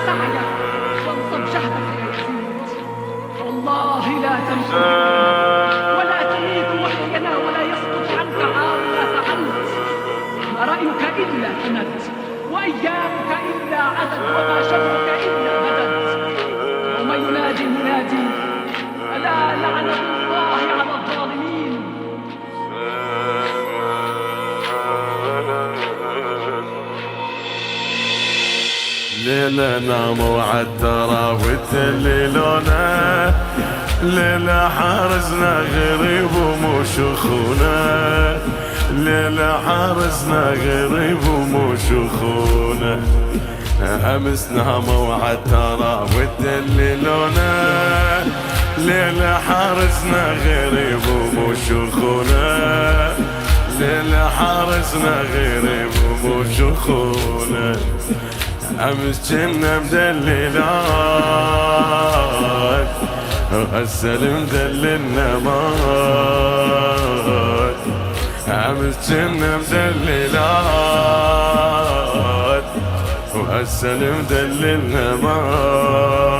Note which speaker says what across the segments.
Speaker 1: سعيك وانصب جهدك يا يزيد. والله لا تمكن ولا تميت وحينا ولا يسقط عنك عار ما فعلت. ما رأيك إلا فند وأيامك إلا عدد وما شبهك إلا بدد. يوم ينادي المنادي ألا لعنة الله على الظالمين.
Speaker 2: ليلنا موعدرة وتليلونا، ليلة حارسنا غريب ومشخونا، ليلة حارسنا غريب ومشخونا. أمسنا موعدرة وتليلونا، ليلة حارسنا غريب ومشخونا، ليلة حارسنا غريب ومشخونا. أمس جنا مدللات وهسه مدللنا مات. أمس جنا مدللات وهسه مدللنا مات.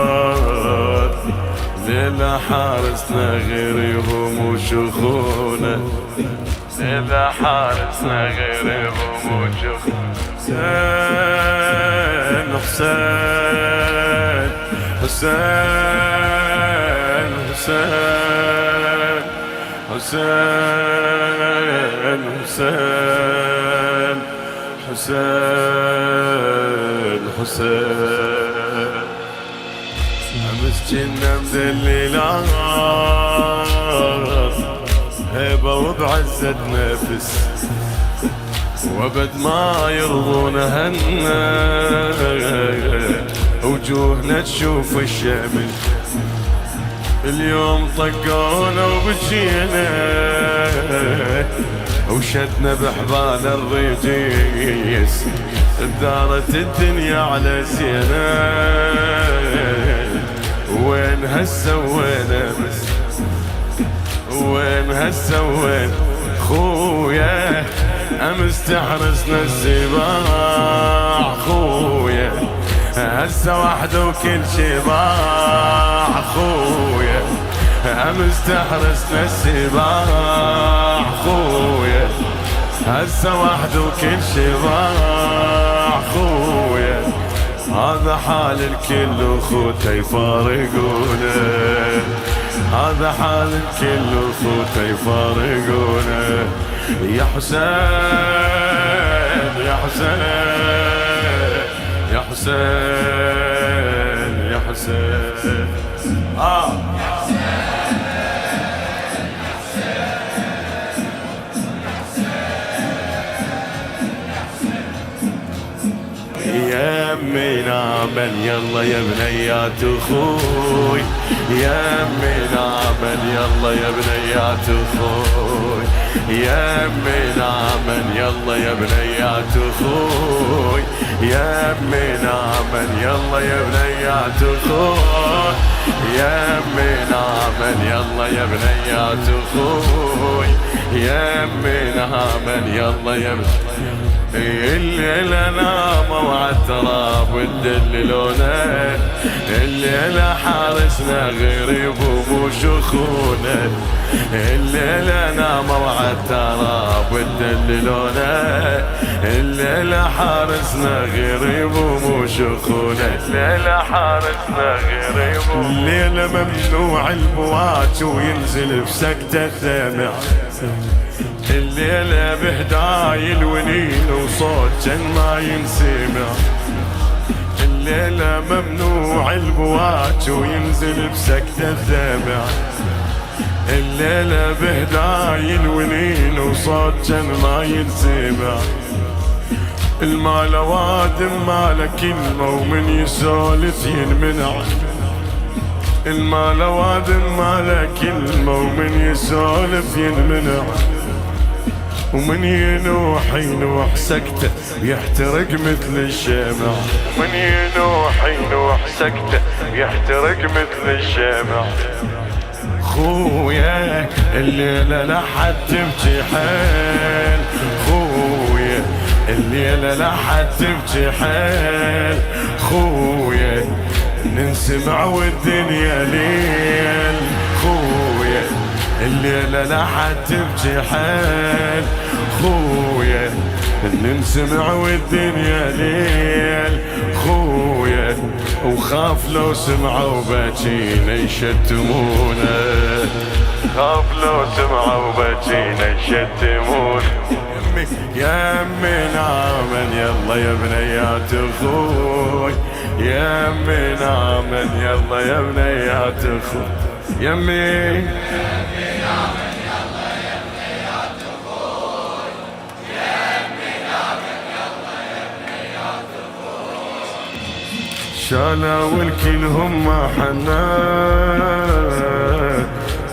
Speaker 2: ليلة حارسنا غريب ومشخونا، ليلة حارسنا غريب ومشخونا. حسين حسين حسين حسين حسين حسين حسين حسين. أمس جنا مدللات هيبة وبعزة نفس، وابد ما يرضون هنا وجوهنا تشوف الشمس. اليوم طقونا وبجينا وشدنا بحبال الرجيس، دارت الدنيا على زينا. وين هسه وين امس، وين هسه وين خويا. أمس تحرسنا السباع خويا، هسه وحده وكل شي ضاع خويا. أمس تحرسنا السباع خويا، هسه وحده وكل شي ضاع خويا. هذا حال الكل وخوته يفارقونا، هذا حال الكل وخوته يفارقونا. يا حسين يا حسين يا حسين يا حسين. يا أمينا من يلا يا بنيات أخوي، يا أمينا من يلا يا بنيات أخوي، يا أمينا من يلا يا بنيات أخوي، يا أمينا من يلا يا بنيات أخوي، يا أمينا من يلا يا بنيات أخوي، يا أمينا من يلا يا الليلة ناموا وعالتراب وندللونا، الليلة حارسنا غريب ومشخونا، الليلة ناموا وعالتراب وندللونا، الليلة حارسنا غريب ومشخونا، الليلة حارسنا غريب. الليلة ممنوع البواج وينزل بسكتة الدمع، الليلة بهداي الونين وصوت جن ما ينسمع، الليلة ممنوع البواج وينزل بسكتة الدمع، الليلة بهداي الونين وصوت جن ما ينسمع. المال وادم ماله كلمة ومن يسولف ينمنع، المال وادم ماله كلمة ومن يسولف ينمنع، ومن ينوح ينوح سكته يحترق مثل الشمع، من ينوح ينوح سكته يحترق مثل الشمع. خويا الليلة لحد تبكي حيل، خويا الليلة لحد تبكي حيل، خويا ننسمع والدنيا ليل. خويا الليلة لا حد تبكي حيل. خويا ننسمع والدنيا ليل. خويا وخاف لو سمعوا باجينا يشتمونا. خاف لو سمعوا باجينا يشتمونا. يا أمي نامن يلا يا بنيات اخوي. يا أمي نامن يلا يا بنيات اخوي. يا أمي نامن يلا يا بنيات اخوي. يا أمي نامن يلا يا بنيات اخوي. شالوا الكل هم حنان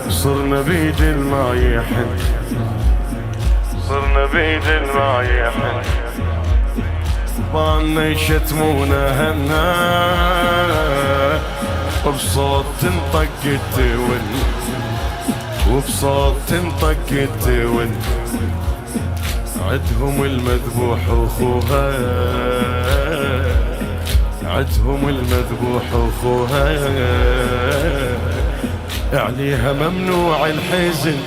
Speaker 2: صرنا بيد المايحن. صرنا بيد المايحن. ضالنا يشتمونا هنا وبصوت تنطق التون. وبصوت تنطق التون. عدهم المذبوح اخوها. عدهم المذبوح اخوها. عليها ممنوع الحزن.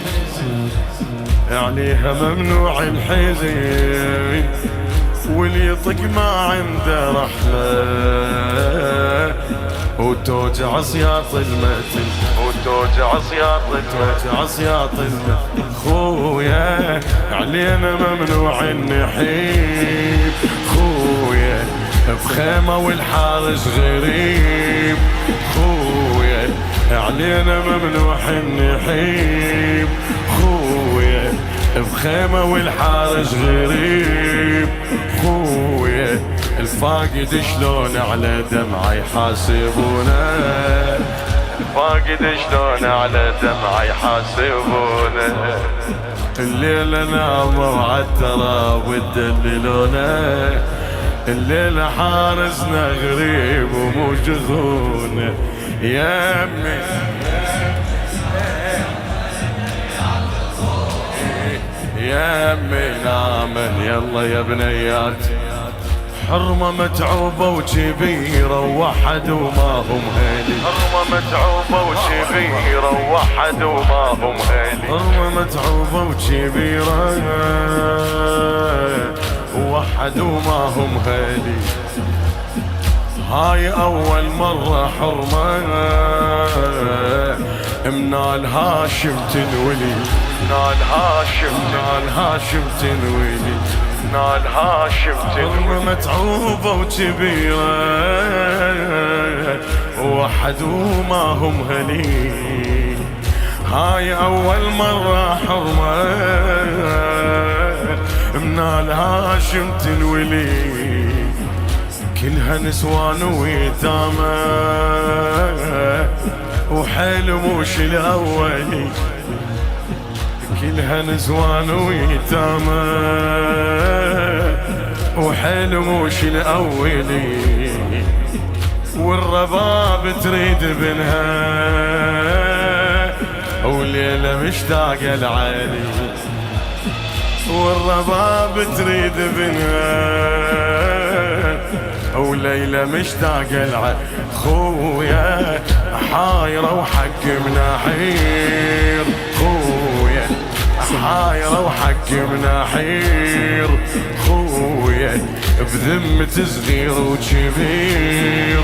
Speaker 2: عليها ممنوع الحزن. واللي يطق ما عنده رحمة وتوجع سياط المتن. وتوجع سياط المتن. توجع سياط المتن. خويا علينا ممنوع النحيب. خويا بخيمة والحارس غريب. خويا علينا ممنوع النحيب. خويا بخيمة والحارس غريب. خويا الفاقد شلون على دمعة يحاسبونا. الفاقد شلون على دمعة يحاسبونا. الليلة ناموا عالتراب وتدللونا. الليلة حارسنا غريب ومو جغونا. يا أمي يا أمي نامن يلا يا بنيات. حرمة متعوبة وكبيرة ووحد وما هم هالي. حرمة متعوبة وكبيرة ووحد وما هم هالي. حرمة متعوبة وكبيرة ووحد وما هم هالي. هاي أول مرة حرمة منال هاشم تنولي. نال هاشم. نال هاشم تنولي. نال هاشم تنولي. حرمة متعوبة وكبيرة ووحد وما هم هني. هاي أول مرة حرمة منال هاشم تنولي. كلها نسوان ويتامى وحيل موش الأولي. كلها نسوان ويتامى وحيل موش الأولي. والرباب تريد بنها وليلة مشتاقة العالي. والرباب تريد بنها وليلة مشتاقة العالي. خويا حايرة وحق مناحير. خويا حايرة وحق مناحير. خويا بذمة صغير وكبير.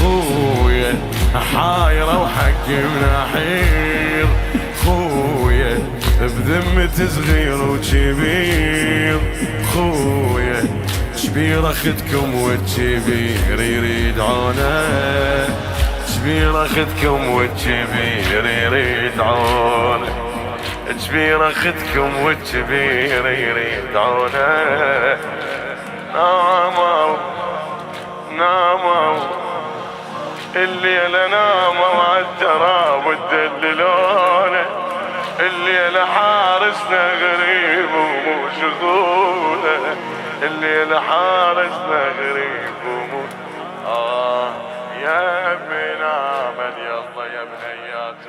Speaker 2: خويا حايرة وحق مناحير. خويا بذمة صغير وكبير. خويا شبير اخدكم والكبير يريد عونه. شبير اخدكم والكبير يريد عونه. شبير اخدكم والكبير يريد عونه. ناموا ناموا الليلة ناموا عالتراب وتدللونا. الليلة حارسنا غريب ومو شغولة. الليلة حارسنا غريب ومو يا أمي نامن يلا يا بنيات